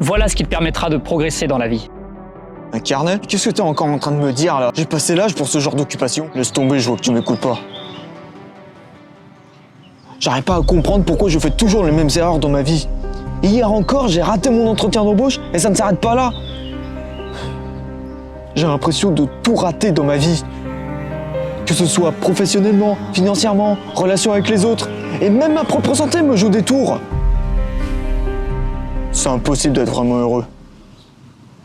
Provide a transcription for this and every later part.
Voilà ce qui te permettra de progresser dans la vie. Un carnet? Qu'est-ce que t'es encore en train de me dire là? J'ai passé l'âge pour ce genre d'occupation. Laisse tomber, je vois que tu m'écoutes pas. J'arrive pas à comprendre pourquoi je fais toujours les mêmes erreurs dans ma vie. Hier encore, j'ai raté mon entretien d'embauche et ça ne s'arrête pas là. J'ai l'impression de tout rater dans ma vie. Que ce soit professionnellement, financièrement, relation avec les autres, et même ma propre santé me joue des tours. C'est impossible d'être vraiment heureux.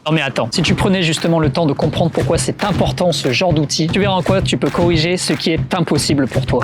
Non mais attends, si tu prenais justement le temps de comprendre pourquoi c'est important ce genre d'outil, tu verras en quoi tu peux corriger ce qui est impossible pour toi.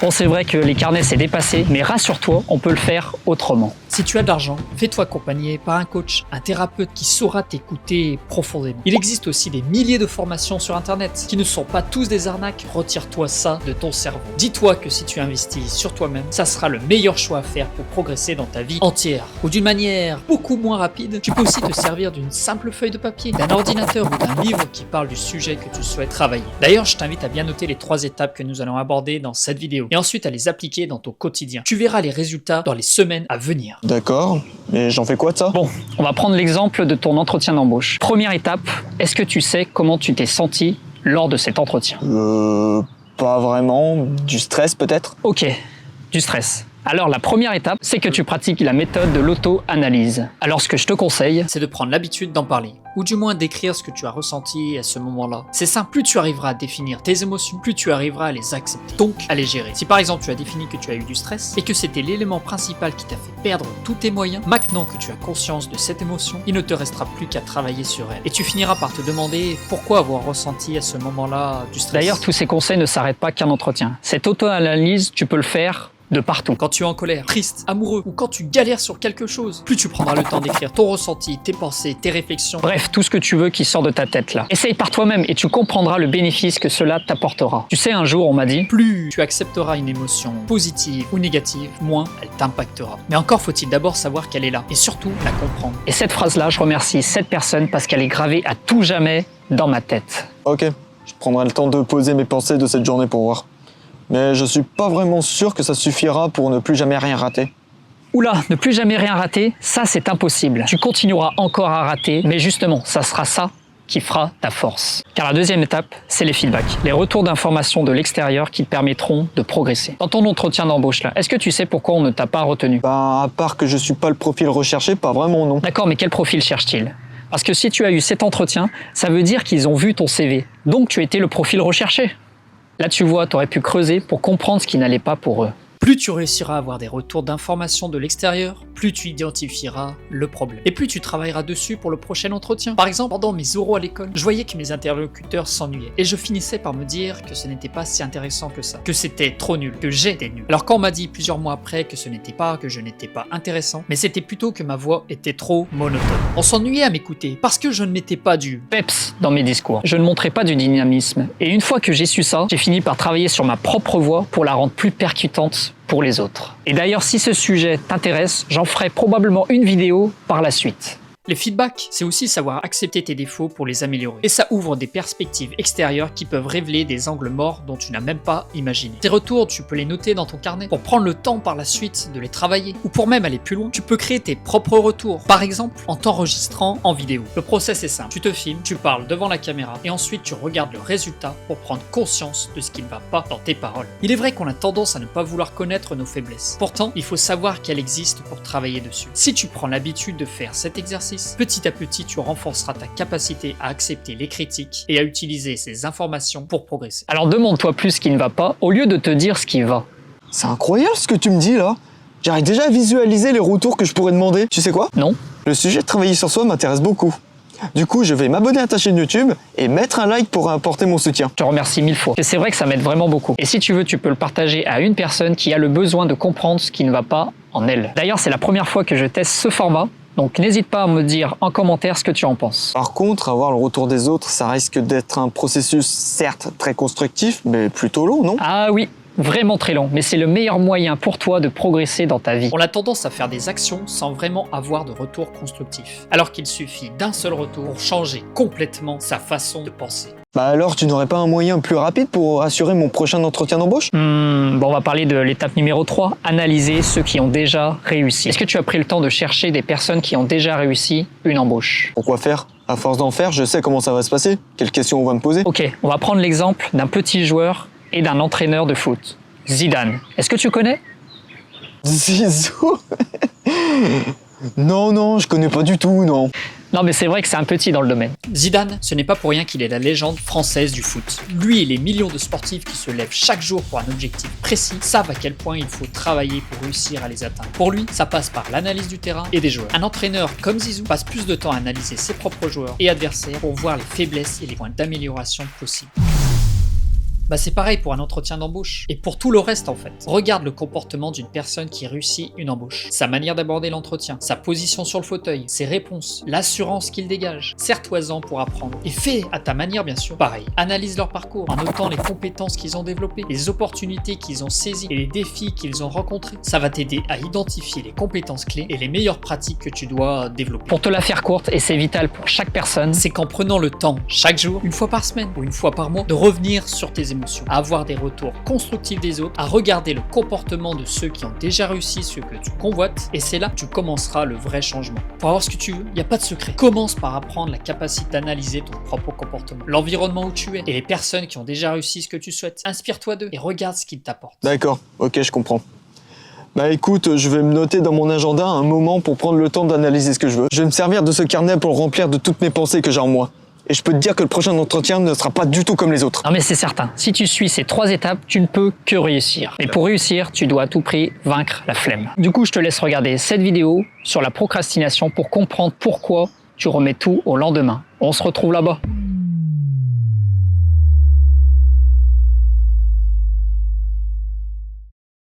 Bon, c'est vrai que les carnets c'est dépassé, mais rassure-toi, on peut le faire autrement. Si tu as de l'argent, fais-toi accompagner par un coach, un thérapeute qui saura t'écouter profondément. Il existe aussi des milliers de formations sur internet qui ne sont pas tous des arnaques. Retire-toi ça de ton cerveau. Dis-toi que si tu investis sur toi-même, ça sera le meilleur choix à faire pour progresser dans ta vie entière. Ou d'une manière beaucoup moins rapide, tu peux aussi te servir d'une simple feuille de papier, d'un ordinateur ou d'un livre qui parle du sujet que tu souhaites travailler. D'ailleurs, je t'invite à bien noter les 3 étapes que nous allons aborder dans cette vidéo et ensuite à les appliquer dans ton quotidien. Tu verras les résultats dans les semaines à venir. D'accord, mais j'en fais quoi de ça? Bon, on va prendre l'exemple de ton entretien d'embauche. Première étape, est-ce que tu sais comment tu t'es senti lors de cet entretien? Pas vraiment. Du stress peut-être? Ok, du stress. Alors la première étape, c'est que tu pratiques la méthode de l'auto-analyse. Alors ce que je te conseille, C'est de prendre l'habitude d'en parler, ou du moins d'écrire ce que tu as ressenti à ce moment-là. C'est simple, plus tu arriveras à définir tes émotions, plus tu arriveras à les accepter, donc à les gérer. Si par exemple tu as défini que tu as eu du stress, et que c'était l'élément principal qui t'a fait perdre tous tes moyens, maintenant que tu as conscience de cette émotion, il ne te restera plus qu'à travailler sur elle. Et tu finiras par te demander pourquoi avoir ressenti à ce moment-là du stress. d'ailleurs tous ces conseils ne s'arrêtent pas qu'à un entretien. Cette auto-analyse, tu peux le faire de partout. Quand tu es en colère, triste, amoureux, ou quand tu galères sur quelque chose, plus tu prendras le temps d'écrire ton ressenti, tes pensées, tes réflexions. Bref, tout ce que tu veux qui sort de ta tête là. Essaye par toi-même et tu comprendras le bénéfice que cela t'apportera. Tu sais, un jour on m'a dit, Plus tu accepteras une émotion positive ou négative, moins elle t'impactera. Mais encore faut-il d'abord savoir qu'elle est là, et surtout la comprendre. et cette phrase-là, je remercie cette personne parce qu'elle est gravée à tout jamais dans ma tête. Ok, je prendrai le temps de poser mes pensées de cette journée pour voir. Mais je suis pas vraiment sûr que ça suffira pour ne plus jamais rien rater. Oula, ne plus jamais rien rater, ça c'est impossible. Tu continueras encore à rater, mais justement, ça sera ça qui fera ta force. Car la deuxième étape, c'est les feedbacks, les retours d'informations de l'extérieur qui te permettront de progresser. Dans ton entretien d'embauche là, est-ce que tu sais pourquoi on ne t'a pas retenu? Bah, à part que je suis pas le profil recherché, pas vraiment non. D'accord, mais quel profil cherche-t-il? Parce que si tu as eu cet entretien, ça veut dire qu'ils ont vu ton CV. Donc tu étais le profil recherché. Là tu vois, tu aurais pu creuser pour comprendre ce qui n'allait pas pour eux. Plus tu réussiras à avoir des retours d'informations de l'extérieur, plus tu identifieras le problème. Et plus tu travailleras dessus pour le prochain entretien. Par exemple, pendant mes oraux à l'école, je voyais que mes interlocuteurs s'ennuyaient. Et je finissais par me dire que ce n'était pas si intéressant que ça. Que c'était trop nul. Que j'étais nul. Alors quand on m'a dit plusieurs mois après que ce n'était pas, que je n'étais pas intéressant, mais c'était plutôt que ma voix était trop monotone. On s'ennuyait à m'écouter parce que je ne mettais pas du Peps dans mes discours. Je ne montrais pas du dynamisme. Et une fois que j'ai su ça, j'ai fini par travailler sur ma propre voix pour la rendre plus percutante pour les autres. Et d'ailleurs, si ce sujet t'intéresse, j'en ferai probablement une vidéo par la suite. Les feedbacks, c'est aussi savoir accepter tes défauts pour les améliorer. Et ça ouvre des perspectives extérieures qui peuvent révéler des angles morts dont tu n'as même pas imaginé. Tes retours, tu peux les noter dans ton carnet pour prendre le temps par la suite de les travailler. Ou pour même aller plus loin, tu peux créer tes propres retours. Par exemple, en t'enregistrant en vidéo. Le process est simple. Tu te filmes, tu parles devant la caméra et ensuite tu regardes le résultat pour prendre conscience de ce qui ne va pas dans tes paroles. Il est vrai qu'on a tendance à ne pas vouloir connaître nos faiblesses. Pourtant, il faut savoir qu'elles existent pour travailler dessus. Si tu prends l'habitude de faire cet exercice, petit à petit, tu renforceras ta capacité à accepter les critiques et à utiliser ces informations pour progresser. Alors demande-toi plus ce qui ne va pas au lieu de te dire ce qui va. C'est incroyable ce que tu me dis là. J'arrive déjà à visualiser les retours que je pourrais demander. Tu sais quoi? Non? Le sujet de travailler sur soi m'intéresse beaucoup. Du coup, je vais m'abonner à ta chaîne YouTube et mettre un like pour apporter mon soutien. Je te remercie 1000 fois. Et c'est vrai que ça m'aide vraiment beaucoup. Et si tu veux, tu peux le partager à une personne qui a le besoin de comprendre ce qui ne va pas en elle. D'ailleurs, c'est la première fois que je teste ce format. Donc n'hésite pas à me dire en commentaire ce que tu en penses. Par contre, avoir le retour des autres, ça risque d'être un processus certes très constructif, mais plutôt long, non? Ah oui, vraiment très long, mais c'est le meilleur moyen pour toi de progresser dans ta vie. On a tendance à faire des actions sans vraiment avoir de retour constructif, alors qu'il suffit d'un seul retour pour changer complètement sa façon de penser. Bah alors, tu n'aurais pas un moyen plus rapide pour assurer mon prochain entretien d'embauche? Bon, on va parler de l'étape numéro 3, analyser ceux qui ont déjà réussi. Est-ce que tu as pris le temps de chercher des personnes qui ont déjà réussi une embauche? Pourquoi faire? À force d'en faire, je sais comment ça va se passer. Quelles questions on va me poser? Ok, on va prendre l'exemple d'un petit joueur et d'un entraîneur de foot. Zidane. Est-ce que tu connais? Zizou. Non, je connais pas du tout, non. Non, mais c'est vrai que c'est un petit dans le domaine. Zidane, ce n'est pas pour rien qu'il est la légende française du foot. Lui et les millions de sportifs qui se lèvent chaque jour pour un objectif précis savent à quel point il faut travailler pour réussir à les atteindre. Pour lui, ça passe par l'analyse du terrain et des joueurs. Un entraîneur comme Zizou passe plus de temps à analyser ses propres joueurs et adversaires pour voir les faiblesses et les points d'amélioration possibles. Bah c'est pareil pour un entretien d'embauche. Et pour tout le reste en fait. Regarde le comportement d'une personne qui réussit une embauche. Sa manière d'aborder l'entretien, sa position sur le fauteuil, ses réponses, l'assurance qu'il dégage. Serre-toi-en pour apprendre. Et fais à ta manière bien sûr. Pareil, analyse leur parcours en notant les compétences qu'ils ont développées, les opportunités qu'ils ont saisies et les défis qu'ils ont rencontrés. Ça va t'aider à identifier les compétences clés et les meilleures pratiques que tu dois développer. Pour te la faire courte, et c'est vital pour chaque personne, C'est qu'en prenant le temps, chaque jour, une fois par semaine ou une fois par mois, de revenir sur tes émotions, à avoir des retours constructifs des autres, à regarder le comportement de ceux qui ont déjà réussi ce que tu convoites, et c'est là que tu commenceras le vrai changement. Pour avoir ce que tu veux, il n'y a pas de secret. Commence par apprendre la capacité d'analyser ton propre comportement, l'environnement où tu es, et les personnes qui ont déjà réussi ce que tu souhaites. Inspire-toi d'eux et regarde ce qu'ils t'apportent. D'accord, ok, je comprends. Bah écoute, je vais me noter dans mon agenda un moment pour prendre le temps d'analyser ce que je veux. Je vais me servir de ce carnet pour le remplir de toutes mes pensées que j'ai en moi. Et je peux te dire que le prochain entretien ne sera pas du tout comme les autres. non mais c'est certain, si tu suis ces 3 étapes, tu ne peux que réussir. Mais pour réussir, tu dois à tout prix vaincre la flemme. Du coup, je te laisse regarder cette vidéo sur la procrastination pour comprendre pourquoi tu remets tout au lendemain. On se retrouve là-bas.